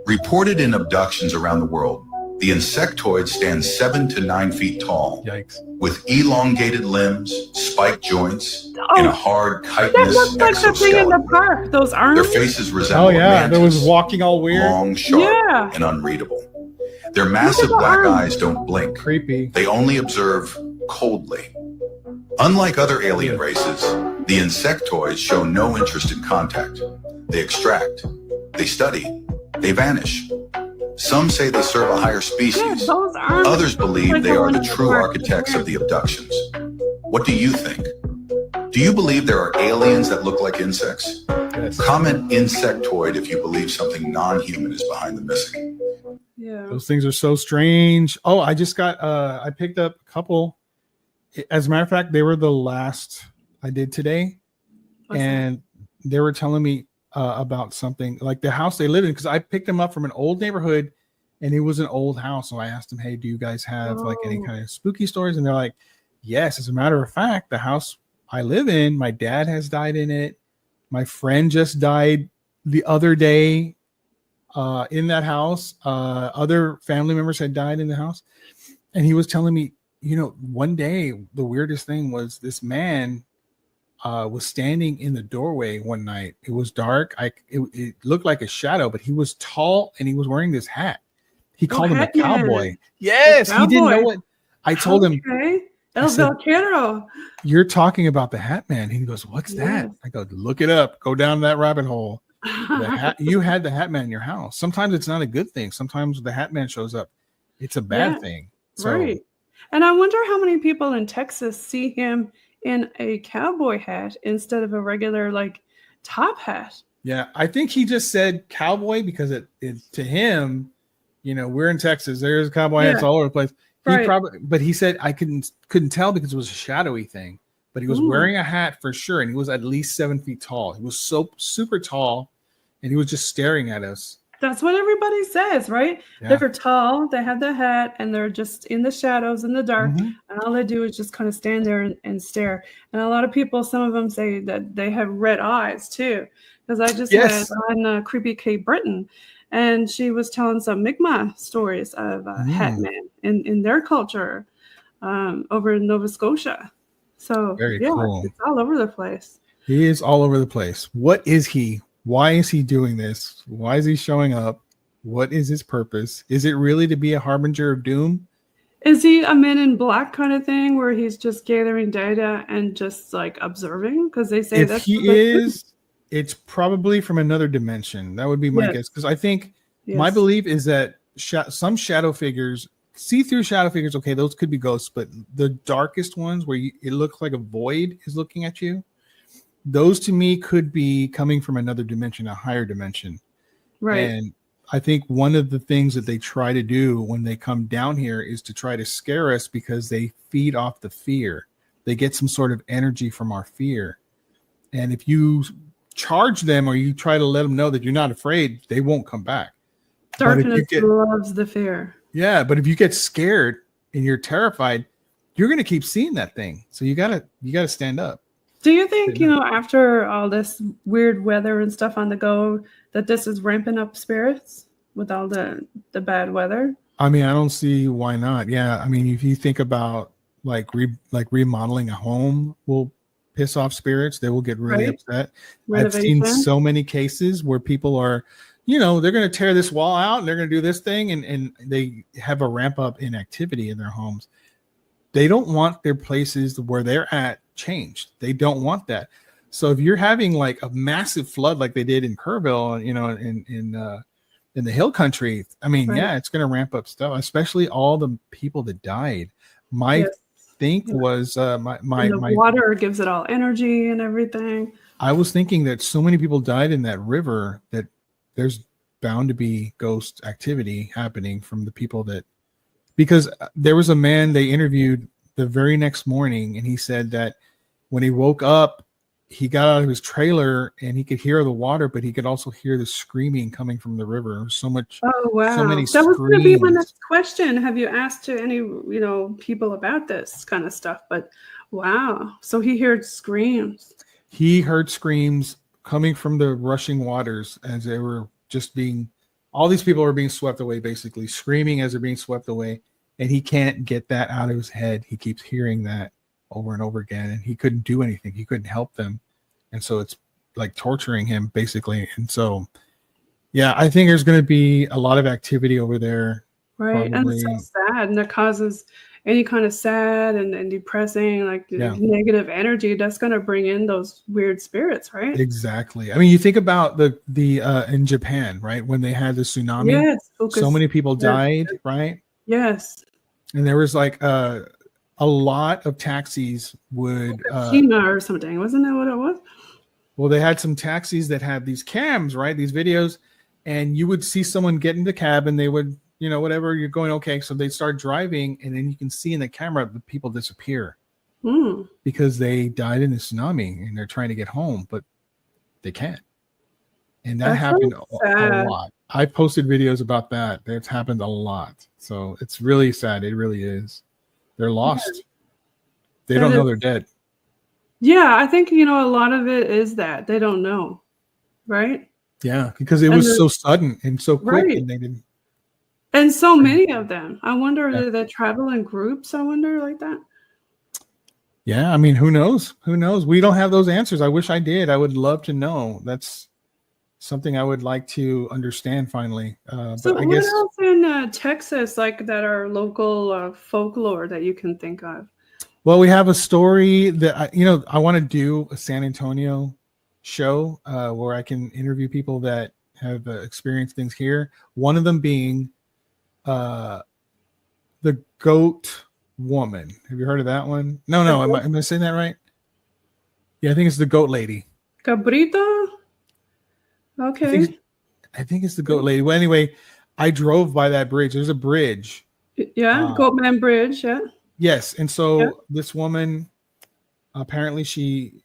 Reported in abductions around the world, the insectoids stand 7 to 9 feet tall. Yikes. With elongated limbs, spiked joints, and a hard chitinous that looks like the thing in the park. Those arms. Their faces resemble mantis, that was walking all weird. long, sharp, and unreadable. Their massive black eyes don't blink. Creepy. They only observe coldly. Unlike other alien races, the insectoids show no interest in contact. They extract, they study, they vanish. Some say they serve a higher species. Others believe they are the true architects of the abductions. What do you think? Do you believe there are aliens that look like insects? Yes. Comment insectoid if you believe something non-human is behind the missing. Yeah. Those things are so strange. Oh, I just got, I picked up a couple. As a matter of fact, they were the last I did today. And they were telling me about something like the house they live in, because I picked them up from an old neighborhood and it was an old house. So I asked them, hey, do you guys have like any kind of spooky stories? And they're like, yes, as a matter of fact, the house I live in, my dad has died in it. My friend just died the other day in that house. Other family members had died in the house. And he was telling me, you know, one day the weirdest thing was this man was standing in the doorway one night. It was dark. It looked like a shadow, but he was tall and he was wearing this hat. He called him a cowboy. Yes, he didn't know what. I told him. El Vaquero. You're talking about the Hat Man. He goes, what's that? I go, look it up. Go down that rabbit hole. You had the Hat Man in your house. Sometimes it's not a good thing. Sometimes the Hat Man shows up. It's a bad thing. So, right. And I wonder how many people in Texas see him in a cowboy hat instead of a regular like top hat. Yeah, I think he just said cowboy because it to him, you know, we're in Texas. There's cowboy hats all over the place. He probably, but he said I couldn't tell because it was a shadowy thing. But he was wearing a hat for sure, and he was at least 7 feet tall. He was so super tall, and he was just staring at us. That's what everybody says, right? Yeah. They're tall, they have the hat, and they're just in the shadows in the dark, and all they do is just kind of stand there and stare. And a lot of people, some of them say that they have red eyes too, because I just had on Creepy Kate Britton, and she was telling some Mi'kmaq stories of Hat Man in their culture over in Nova Scotia. So very cool. It's all over the place. He is all over the place. What is he? Why is he doing this? Why is he showing up? What is his purpose? Is it really to be a harbinger of doom? Is he a Men in Black kind of thing where he's just gathering data and just like observing? Because they say if he is, it's probably from another dimension. That would be my guess. Because I think my belief is that some shadow figures, see-through shadow figures, okay, those could be ghosts, but the darkest ones where it looks like a void is looking at you, those to me could be coming from another dimension, a higher dimension. Right. And I think one of the things that they try to do when they come down here is to try to scare us because they feed off the fear. They get some sort of energy from our fear. And if you charge them or you try to let them know that you're not afraid, they won't come back. Darkness loves the fear. Yeah, but if you get scared and you're terrified, you're going to keep seeing that thing. So you gotta stand up. Do you think, after all this weird weather and stuff on the go, that this is ramping up spirits with all the bad weather? I mean, I don't see why not. Yeah, I mean, if you think about remodeling a home will piss off spirits, they will get really upset. Renovation. I've seen so many cases where people are, they're going to tear this wall out and they're going to do this thing, and they have a ramp up in activity in their homes. They don't want their places where they're at changed. They don't want that. So if you're having like a massive flood like they did in Kerrville, in the hill country, I mean, it's going to ramp up stuff, especially all the people that died. My think was my water gives it all energy and everything. I was thinking that so many people died in that river that there's bound to be ghost activity happening from the people because there was a man they interviewed the very next morning, and he said that when he woke up, he got out of his trailer and he could hear the water, but he could also hear the screaming coming from the river. So much. Oh, wow. So many that was going to be my next question. Have you asked to any, people about this kind of stuff? But wow. So he heard screams. He heard screams coming from the rushing waters as they were all these people were being swept away, basically screaming as they're being swept away. And he can't get that out of his head. He keeps hearing that over and over again, and he couldn't do anything. He couldn't help them. And so it's like torturing him, basically. And so, I think there's going to be a lot of activity over there. Right. Probably. And it's so sad. And it causes, any kind of sad and depressing, like negative energy, that's going to bring in those weird spirits, right? Exactly. I mean, you think about the in Japan, right? When they had the tsunami, so many people died, right? Yes. And there was like a lot of taxis would Fukushima or something, wasn't that what it was? Well, they had some taxis that had these cams, right? These videos, and you would see someone get in the cab and they would, whatever, you're going, okay. So they start driving and then you can see in the camera the people disappear because they died in the tsunami and they're trying to get home, but they can't. And that happened a lot. I posted videos about that. That's happened a lot. So it's really sad. It really is. They're lost. Yeah. They don't know they're dead. Yeah, I think, a lot of it is that they don't know, right? Yeah, because it was so sudden and so quick, and they didn't. And so many of them. I wonder, do they travel in groups? I wonder, like that. Yeah, I mean, who knows? Who knows? We don't have those answers. I wish I did. I would love to know. That's something I would like to understand finally. So, what else in Texas, like that are local folklore that you can think of? Well, we have a story that I want to do a San Antonio show where I can interview people that have experienced things here. One of them being the goat woman. Have you heard of that one? No. Am I saying that right? Yeah, I think it's the goat lady. Cabrito? Okay. I think it's the goat lady. Well, anyway, I drove by that bridge. There's a bridge. Yeah, Goatman Bridge, yeah. Yes, and so this woman, apparently she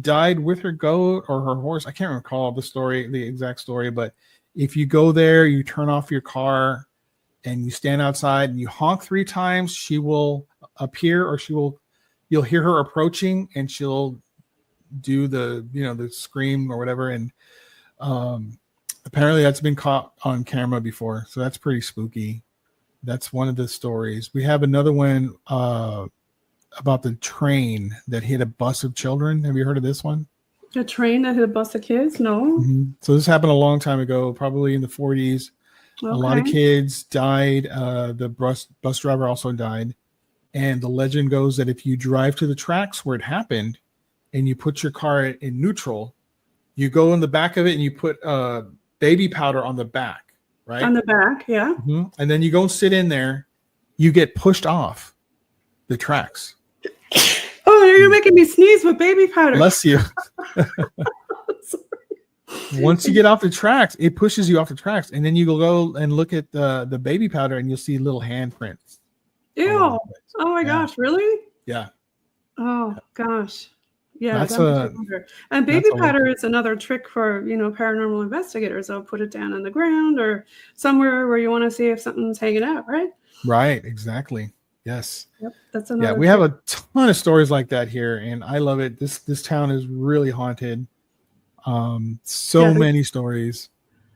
died with her goat or her horse. I can't recall the exact story, but if you go there, you turn off your car and you stand outside and you honk 3 times, she will appear, or you'll hear her approaching and she'll do the scream or whatever. And apparently that's been caught on camera before, so that's pretty spooky. That's one of the stories. We have another one about the train that hit a bus of children. Have you heard of this one? A train that hit a bus of kids? No. Mm-hmm. So this happened a long time ago, probably in the 40s. Okay. A lot of kids died. The bus driver also died. And the legend goes that if you drive to the tracks where it happened and you put your car in neutral, you go in the back of it and you put baby powder on the back. Right? On the back, yeah. Mm-hmm. And then you go and sit in there, you get pushed off the tracks. Oh, you're making me sneeze with baby powder. Bless you. Once you get off the tracks, it pushes you off the tracks. And then you go and look at the baby powder and you'll see little handprints. Ew. Oh my gosh, really? Yeah. Oh gosh. Yeah, that's and baby powder is another trick for paranormal investigators. They'll put it down on the ground or somewhere where you want to see if something's hanging out, right? Right, exactly. Yes. Yep, that's another. Yeah, we have a ton of stories like that here, and I love it. This town is really haunted. So many stories.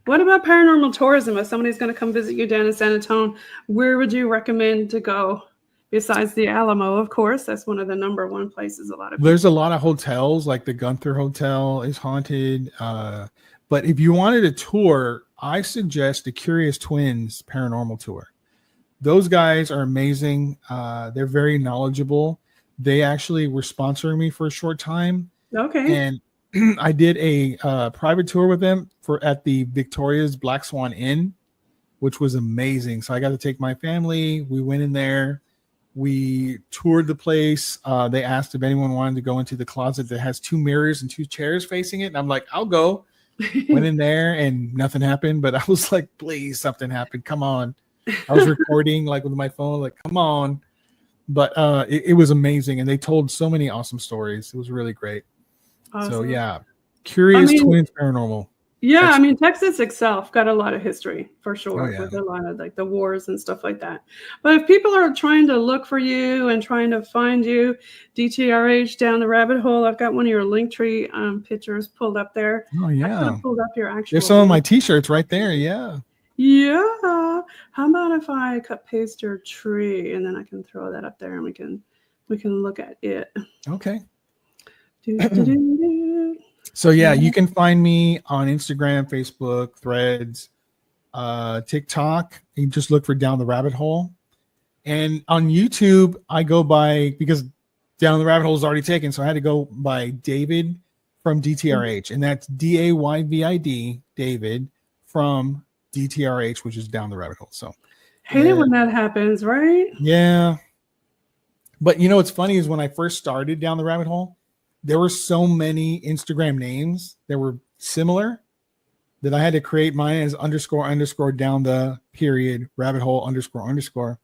What about paranormal tourism? If somebody's going to come visit you down in San Antonio, where would you recommend to go? Besides the Alamo, of course, that's one of the number one places a lot of people. There's a lot of hotels, like the Gunther Hotel is haunted. But if you wanted a tour, I suggest the Curious Twins Paranormal Tour. Those guys are amazing. They're very knowledgeable. They actually were sponsoring me for a short time. Okay. And I did a private tour with them at the Victoria's Black Swan Inn, which was amazing. So I got to take my family. We went in there. We toured the place. They asked if anyone wanted to go into the closet that has 2 mirrors and 2 chairs facing it. And I'm like, I'll go. Went in there and nothing happened. But I was like, please, something happened. Come on. I was recording like with my phone, like, come on. But it was amazing. And they told so many awesome stories. It was really great. Awesome. So, yeah. Curious Twins Paranormal. Yeah, Texas itself got a lot of history for sure, with a lot of like the wars and stuff like that. But if people are trying to look for you and trying to find you, DTRH down the rabbit hole, I've got one of your Linktree pictures pulled up there. Oh yeah, I pulled up your actual. There's some of my T-shirts right there. Yeah. Yeah. How about if I cut paste your tree and then I can throw that up there and we can look at it. Okay. So yeah, you can find me on Instagram, Facebook, Threads, TikTok. You just look for Down the Rabbit Hole. And on YouTube, I go by, because Down the Rabbit Hole is already taken, so I had to go by Dayvid from DTRH, and that's Dayvid, Dayvid from DTRH, which is Down the Rabbit Hole. So hate it when that happens, right? Yeah. But you know what's funny is when I first started Down the Rabbit Hole, there were so many Instagram names that were similar that I had to create mine as __ down the period rabbit hole __.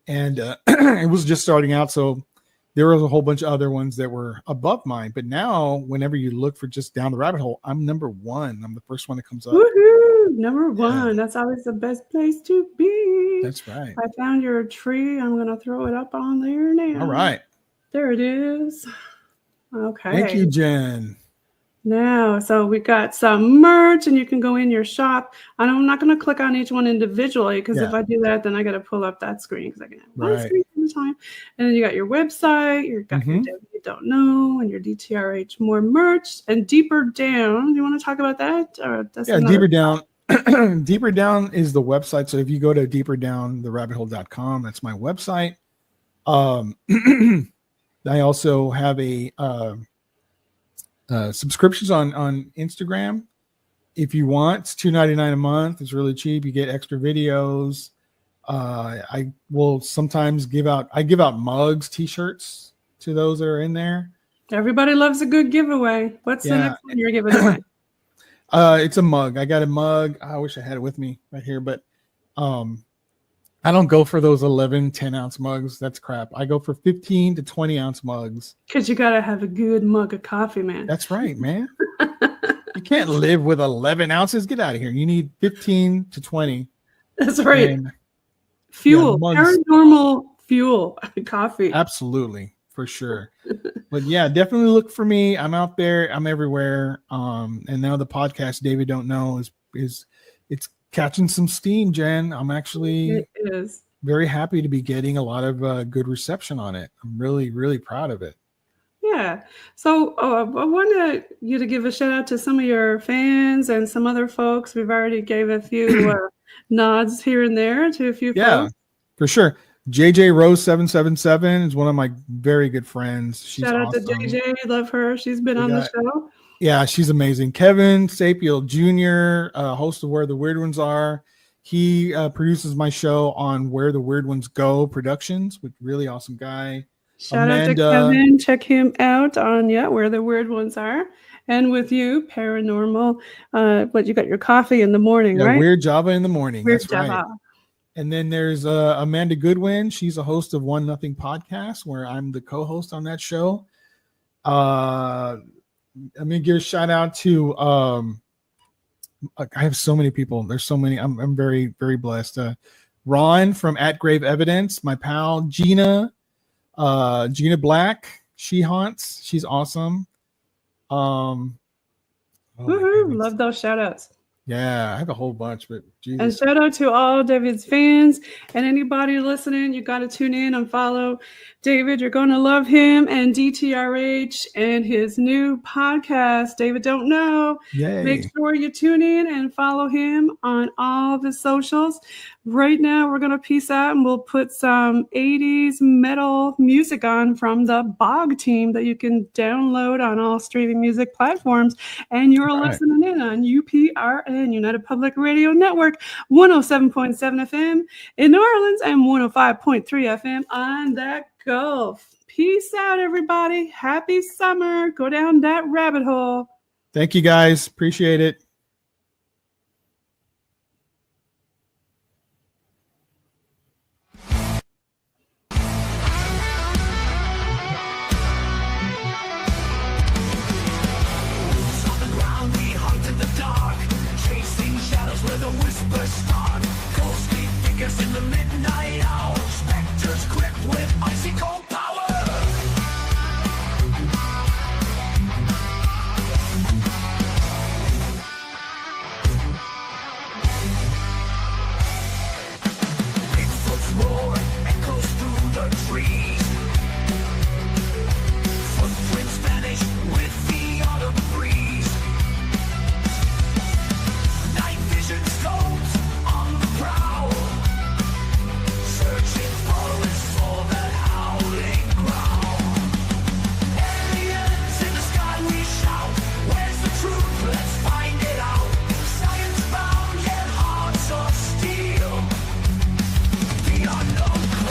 And it was just starting out, so there was a whole bunch of other ones that were above mine. But now, whenever you look for just Down the Rabbit Hole, I'm number one. I'm the first one that comes up. Woohoo! Number one. Yeah. That's always the best place to be. That's right. I found your tree. I'm going to throw it up on there now. All right. There it is. Okay. Thank you, Jen. Now, so we got some merch, and you can go in your shop. And I'm not going to click on each one individually, because if I do that, then I got to pull up that screen, because I can have one screen at a time. And then you got your website, you got your You Don't Know, and your DTRH more merch, and Deeper Down. Do you want to talk about that? Or that's Deeper Down. Deeper Down is the website. So if you go to deeperdowntherabbithole.com, that's my website. I also have a subscriptions on Instagram. If you want, it's $2.99 a month. It's really cheap. You get extra videos. I will sometimes give out mugs, t-shirts to those that are in there. Everybody loves a good giveaway. What's the next one you're giving away? It's a mug. I got a mug. I wish I had it with me right here, but I don't go for those 11, 10-ounce mugs. That's crap. I go for 15 to 20-ounce mugs. Because you got to have a good mug of coffee, man. That's right, man. You can't live with 11 ounces. Get out of here. You need 15 to 20. That's right. And fuel. Paranormal fuel. Coffee. Absolutely. For sure. But yeah, definitely look for me. I'm out there. I'm everywhere. And now the podcast, Dayvid Don't Know, is it's catching some steam, Jen. I'm actually very happy to be getting a lot of good reception on it. I'm really, really proud of it. Yeah. So I wanted you to give a shout out to some of your fans and some other folks. We've already gave a few nods here and there to a few folks. Yeah, for sure. JJ Rose 777 is one of my very good friends. She's shout out awesome. To JJ. Love her. She's been on the show. Yeah, she's amazing. Kevin Sapiel Jr., host of Where the Weird Ones Are. He produces my show on Where the Weird Ones Go Productions, with really awesome guy. Shout out to Kevin. Check him out on Where the Weird Ones Are. And with you, Paranormal. You got your coffee in the morning, right? Weird Java in the morning. Weird That's Java. Right. And then there's Amanda Goodwin. She's a host of One Nothing Podcast, where I'm the co-host on that show. I'm gonna give a shout out to I have so many people. There's so many. I'm very, very blessed. Ron from At Grave Evidence, my pal. Gina Black. She haunts. She's awesome. Love those shout outs. Yeah, I have a whole bunch, but Jesus. And shout out to all Dayvid's fans and anybody listening. You got to tune in and follow Dayvid. You're going to love him and DTRH and his new podcast, Dayvid Don't Know. Yay. Make sure you tune in and follow him on all the socials. Right now, we're going to peace out and we'll put some 80s metal music on from the BOG team that you can download on all streaming music platforms. And you're listening in on UPRN, United Public Radio Network, 107.7 FM in New Orleans and 105.3 FM on that Gulf. Peace out, everybody. Happy summer. Go down that rabbit hole. Thank you, guys. Appreciate it. Ghostly figures in the midnight hour, specters quick with icy cold